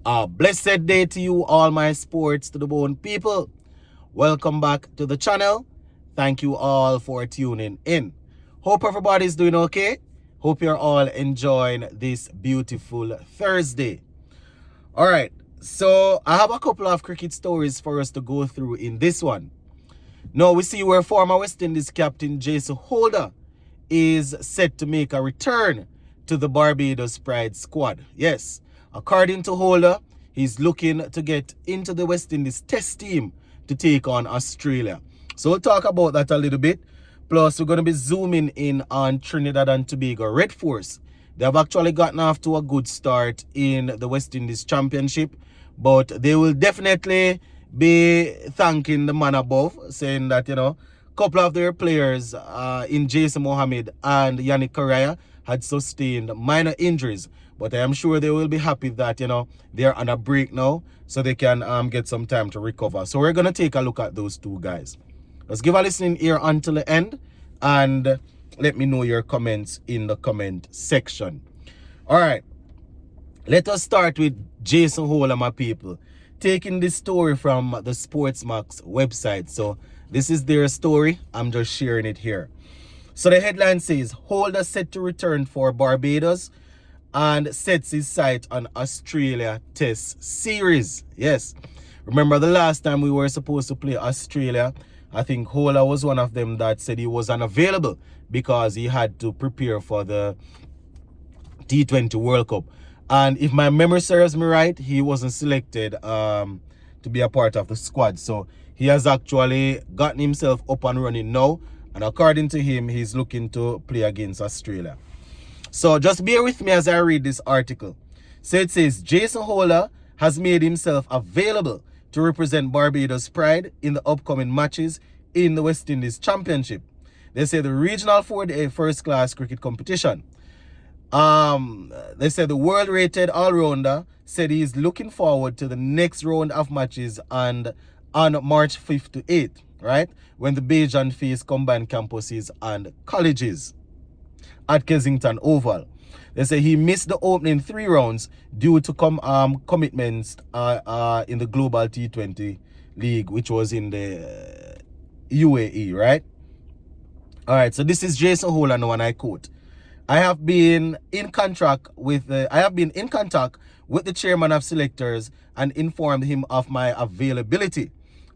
A blessed day to you, all my sports to the bone people. Welcome back to the channel. Thank you all for tuning in. Hope everybody's doing okay. Hope you're all enjoying this beautiful Thursday. All right, so I have a couple of cricket stories for us to go through in this one. Now we see where former West Indies captain Jason Holder is set to make a return to the Barbados Pride squad. Yes, according to Holder, he's looking to get into the West Indies test team to take on Australia. So we'll talk about that a little bit. Plus, we're going to be zooming in on Trinidad and Tobago Red Force. They have actually gotten off to a good start in the West Indies Championship, but they will definitely be thanking the man above, saying that, a couple of their players in Jason Mohammed and Yannick Correa had sustained minor injuries. But I am sure they will be happy that, they're on a break now, so they can get some time to recover. So we're going to take a look at those two guys. Let's give a listening ear until the end and let me know your comments in the comment section. All right, let us start with Jason Holder, my people. Taking this story from the Sportsmax website. So this is their story. I'm just sharing it here. So the headline says, Holder set to return for Barbados and sets his sight on Australia Test Series. Yes. Remember the last time we were supposed to play Australia, I think Holder was one of them that said he was unavailable because he had to prepare for the T20 World Cup. And if my memory serves me right, he wasn't selected to be a part of the squad. So he has actually gotten himself up and running now. And according to him, he's looking to play against Australia. So just bear with me as I read this article. So it says, Jason Holder has made himself available to represent Barbados Pride in the upcoming matches in the West Indies Championship. They say the regional 4-day first-class cricket competition. They said the world-rated all-rounder said he is looking forward to the next round of matches and on March 5th to 8th, right? When the Bajan face combined campuses and colleges at Kensington Oval. They say he missed the opening 3 rounds due to commitments in the Global T20 League, which was in the UAE, right? All right, so this is Jason Holder now, and I quote, I have been in contact with the chairman of selectors and informed him of my availability.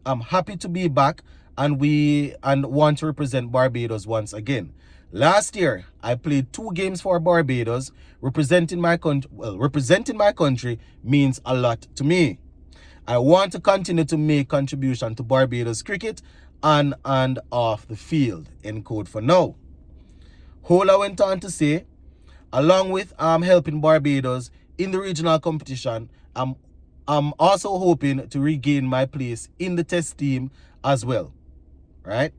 I'm happy to be back and want to represent Barbados once again. Last year, I played 2 games for Barbados. Representing my country means a lot to me. I want to continue to make contribution to Barbados cricket on and off the field. End quote for now. Holder went on to say, along with helping Barbados in the regional competition, I'm also hoping to regain my place in the test team as well. Right?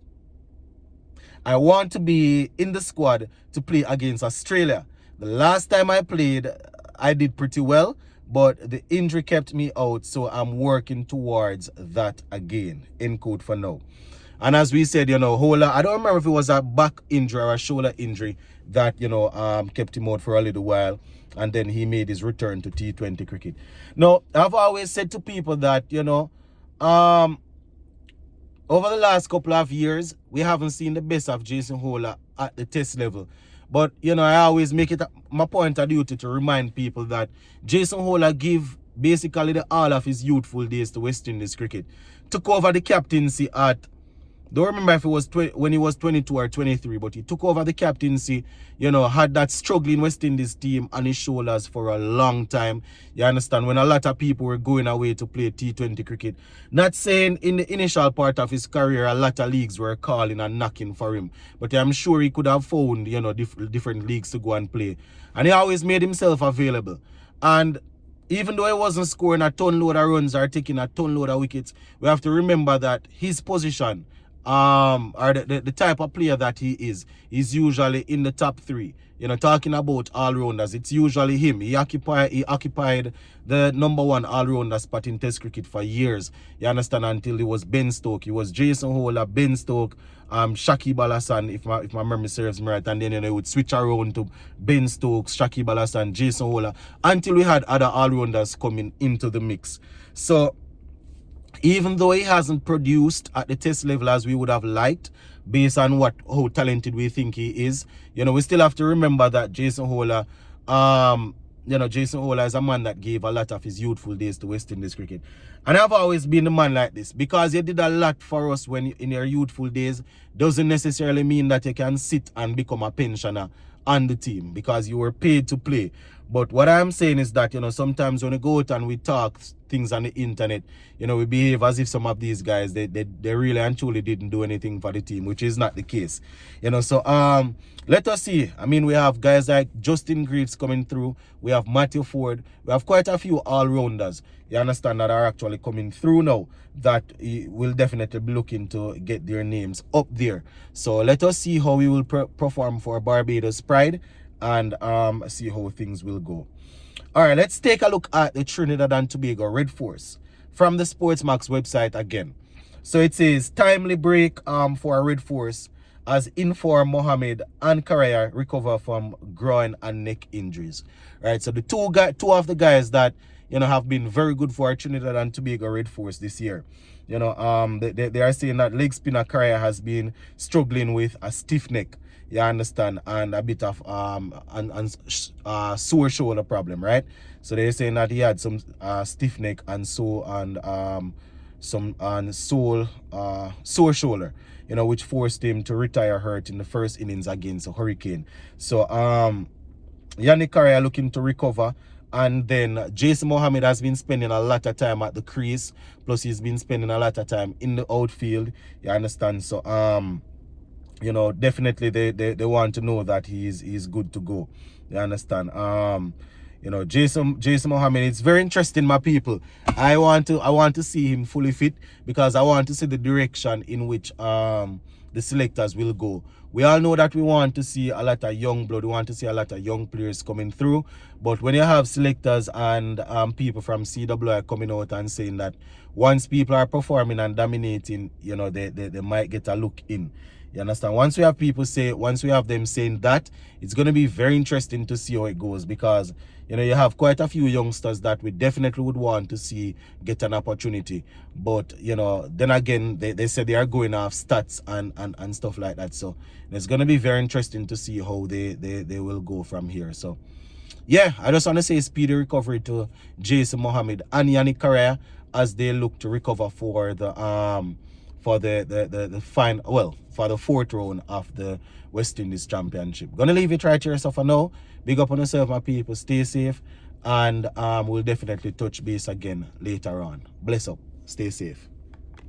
I want to be in the squad to play against Australia. The last time I played, I did pretty well, but the injury kept me out, so I'm working towards that again. End quote for now. And as we said, Holder, I don't remember if it was a back injury or a shoulder injury that, kept him out for a little while. And then he made his return to T20 cricket. Now, I've always said to people that, over the last couple of years, we haven't seen the best of Jason Holder at the test level. But, I always make it my point of duty to remind people that Jason Holder gave basically the all of his youthful days to West Indies cricket. Took over the captaincy at, don't remember if it was when he was 22 or 23, but he took over the captaincy, had that struggling West Indies team on his shoulders for a long time. You understand? When a lot of people were going away to play T20 cricket. Not saying in the initial part of his career, a lot of leagues were calling and knocking for him. But I'm sure he could have found, different leagues to go and play. And he always made himself available. And even though he wasn't scoring a ton load of runs or taking a ton load of wickets, we have to remember that his position, or the type of player that he is usually in the top 3. Talking about all-rounders, it's usually him. He occupied the number 1 all-rounder spot in Test cricket for years. You understand? Until it was Ben Stokes. It was Jason Holder, Ben Stokes, Shakib Al Hasan, if my memory serves me right. And then it would switch around to Ben Stokes, Shakib Al Hasan, Jason Holder, until we had other all-rounders coming into the mix. So even though he hasn't produced at the Test level as we would have liked, based on how talented we think he is, we still have to remember that Jason Holder, Jason Holder is a man that gave a lot of his youthful days to West Indies cricket. And I've always been a man like this, because you did a lot for us when in your youthful days doesn't necessarily mean that you can sit and become a pensioner on the team, because you were paid to play. But what I'm saying is that, sometimes when we go out and we talk things on the internet, we behave as if some of these guys, they really and truly didn't do anything for the team, which is not the case. So let us see. I mean, we have guys like Justin Greaves coming through. We have Matthew Ford. We have quite a few all-rounders, you understand, that are actually coming through now that will definitely be looking to get their names up there. So let us see how we will perform for Barbados Pride, and see how things will go. All right, let's take a look at the Trinidad and Tobago Red Force from the Sportsmax website again. So it says timely break for Red Force as Inform Mohammed and Karaya recover from groin and neck injuries. Right, so the two of the guys that have been very good for Trinidad and Tobago Red Force this year. They are saying that leg spinner Karaya has been struggling with a stiff neck, you understand, and a bit of sore shoulder problem, right? So they're saying that he had some stiff neck and sore shoulder, which forced him to retire hurt in the first innings against a Hurricane. So Yannick Karaya looking to recover. And then Jason Mohammed has been spending a lot of time at the crease, plus he's been spending a lot of time in the outfield, you understand. So definitely they want to know that he's good to go, you understand. Jason Mohammed, it's very interesting, my people. I want to see him fully fit, because I want to see the direction in which the selectors will go. We all know that we want to see a lot of young blood, we want to see a lot of young players coming through, but when you have selectors and people from CWI coming out and saying that once people are performing and dominating, they might get a look in. You understand? Once we have them saying that, it's going to be very interesting to see how it goes, because you have quite a few youngsters that we definitely would want to see get an opportunity. But then again, they said they are going off stats and stuff like that. So it's going to be very interesting to see how they will go from here. So yeah, I just want to say speedy recovery to Jason Mohammed and Yannick Karaya as they look to recover for the for the 4th round of the West Indies Championship. Gonna leave it right here so for now. Big up on yourself, my people. Stay safe, and we'll definitely touch base again later on. Bless up. Stay safe.